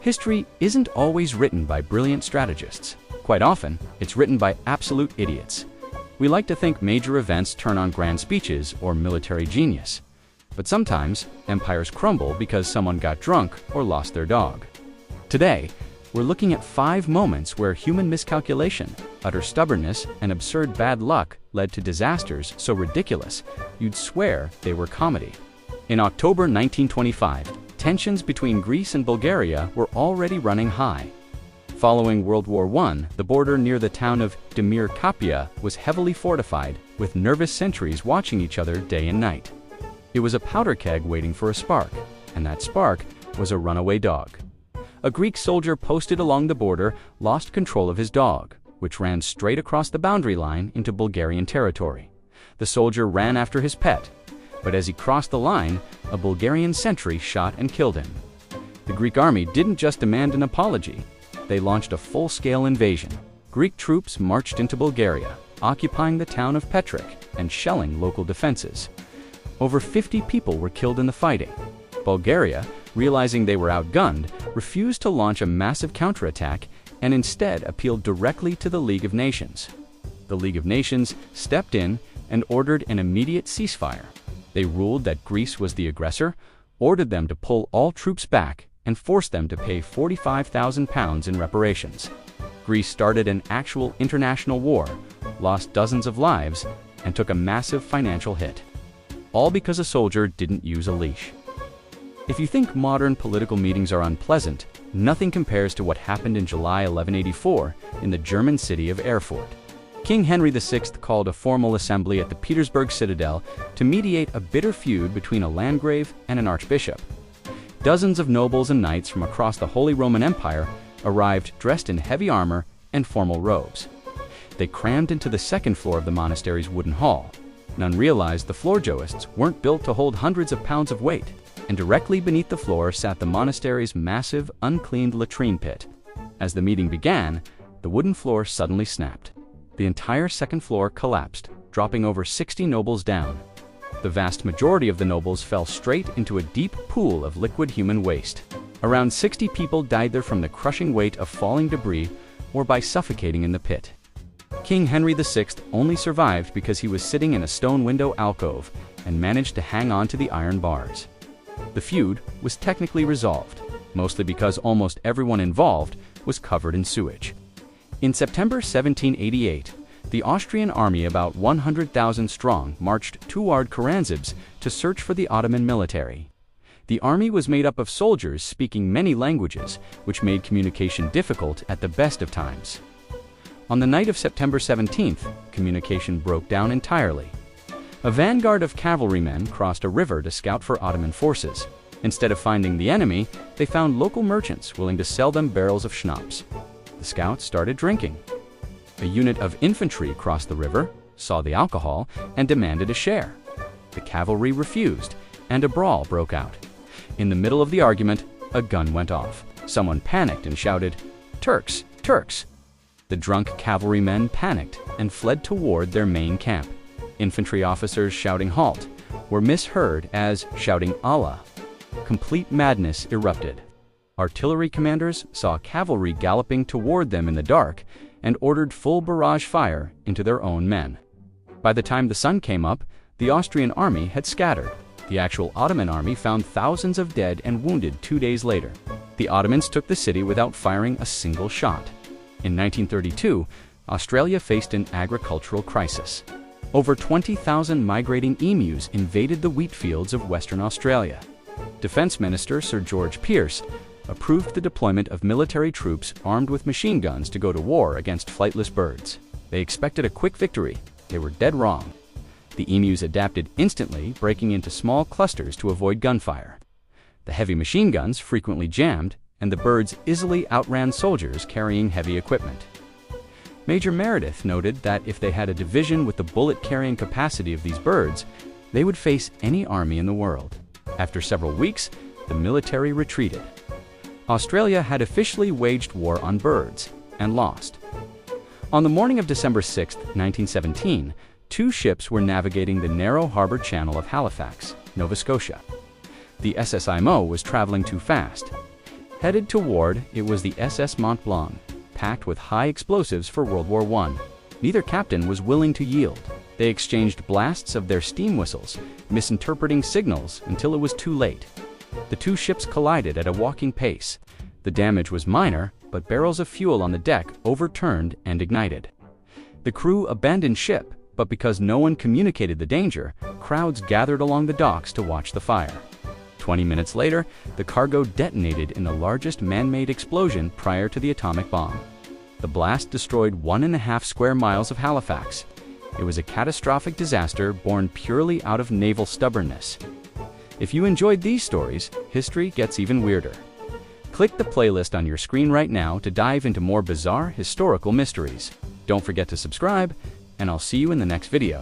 History isn't always written by brilliant strategists. Quite often, it's written by absolute idiots. We like to think major events turn on grand speeches or military genius. But sometimes, empires crumble because someone got drunk or lost their dog. Today, we're looking at 5 moments where human miscalculation, utter stubbornness, and absurd bad luck led to disasters so ridiculous you'd swear they were comedy. In October 1925, tensions between Greece and Bulgaria were already running high. Following World War I, the border near the town of Demir Kapia was heavily fortified, with nervous sentries watching each other day and night. It was a powder keg waiting for a spark, and that spark was a runaway dog. A Greek soldier posted along the border lost control of his dog, which ran straight across the boundary line into Bulgarian territory. The soldier ran after his pet, but as he crossed the line, a Bulgarian sentry shot and killed him. The Greek army didn't just demand an apology. They launched a full-scale invasion. Greek troops marched into Bulgaria, occupying the town of Petric and shelling local defenses. Over 50 people were killed in the fighting. Bulgaria, realizing they were outgunned, refused to launch a massive counterattack and instead appealed directly to the League of Nations. The League of Nations stepped in and ordered an immediate ceasefire. They ruled that Greece was the aggressor, ordered them to pull all troops back, and forced them to pay £45,000 in reparations. Greece started an actual international war, lost dozens of lives, and took a massive financial hit. All because a soldier didn't use a leash. If you think modern political meetings are unpleasant, nothing compares to what happened in July 1184 in the German city of Erfurt. King Henry VI called a formal assembly at the Petersburg Citadel to mediate a bitter feud between a landgrave and an archbishop. Dozens of nobles and knights from across the Holy Roman Empire arrived dressed in heavy armor and formal robes. They crammed into the second floor of the monastery's wooden hall. None realized the floor joists weren't built to hold hundreds of pounds of weight, and directly beneath the floor sat the monastery's massive, uncleaned latrine pit. As the meeting began, the wooden floor suddenly snapped. The entire second floor collapsed, dropping over 60 nobles down. The vast majority of the nobles fell straight into a deep pool of liquid human waste. Around 60 people died there from the crushing weight of falling debris or by suffocating in the pit. King Henry VI only survived because he was sitting in a stone window alcove and managed to hang on to the iron bars. The feud was technically resolved, mostly because almost everyone involved was covered in sewage. In September 1788, the Austrian army, about 100,000 strong, marched toward Karansibs to search for the Ottoman military. The army was made up of soldiers speaking many languages, which made communication difficult at the best of times. On the night of September 17th, communication broke down entirely. A vanguard of cavalrymen crossed a river to scout for Ottoman forces. Instead of finding the enemy, they found local merchants willing to sell them barrels of schnapps. The scouts started drinking. A unit of infantry crossed the river, saw the alcohol, and demanded a share. The cavalry refused, and a brawl broke out. In the middle of the argument, a gun went off. Someone panicked and shouted, "Turks! Turks!" The drunk cavalrymen panicked and fled toward their main camp. Infantry officers shouting "Halt!" were misheard as shouting "Allah!" Complete madness erupted. Artillery commanders saw cavalry galloping toward them in the dark and ordered full barrage fire into their own men. By the time the sun came up, the Austrian army had scattered. The actual Ottoman army found thousands of dead and wounded 2 days later. The Ottomans took the city without firing a single shot. In 1932, Australia faced an agricultural crisis. Over 20,000 migrating emus invaded the wheat fields of Western Australia. Defense Minister Sir George Pearce approved the deployment of military troops armed with machine guns to go to war against flightless birds. They expected a quick victory. They were dead wrong. The emus adapted instantly, breaking into small clusters to avoid gunfire. The heavy machine guns frequently jammed, and the birds easily outran soldiers carrying heavy equipment. Major Meredith noted that if they had a division with the bullet-carrying capacity of these birds, they would face any army in the world. After several weeks, the military retreated. Australia had officially waged war on birds and lost. On the morning of December 6, 1917, 2 ships were navigating the narrow harbor channel of Halifax, Nova Scotia. The SSIMO was traveling too fast. Headed toward it was the SS Mont Blanc, packed with high explosives for World War I. Neither captain was willing to yield. They exchanged blasts of their steam whistles, misinterpreting signals until it was too late. The two ships collided at a walking pace. The damage was minor, but barrels of fuel on the deck overturned and ignited. The crew abandoned ship, but because no one communicated the danger, crowds gathered along the docks to watch the fire. 20 minutes later, the cargo detonated in the largest man-made explosion prior to the atomic bomb. The blast destroyed 1.5 square miles of Halifax. It was a catastrophic disaster born purely out of naval stubbornness. If you enjoyed these stories, history gets even weirder. Click the playlist on your screen right now to dive into more bizarre historical mysteries. Don't forget to subscribe, and I'll see you in the next video.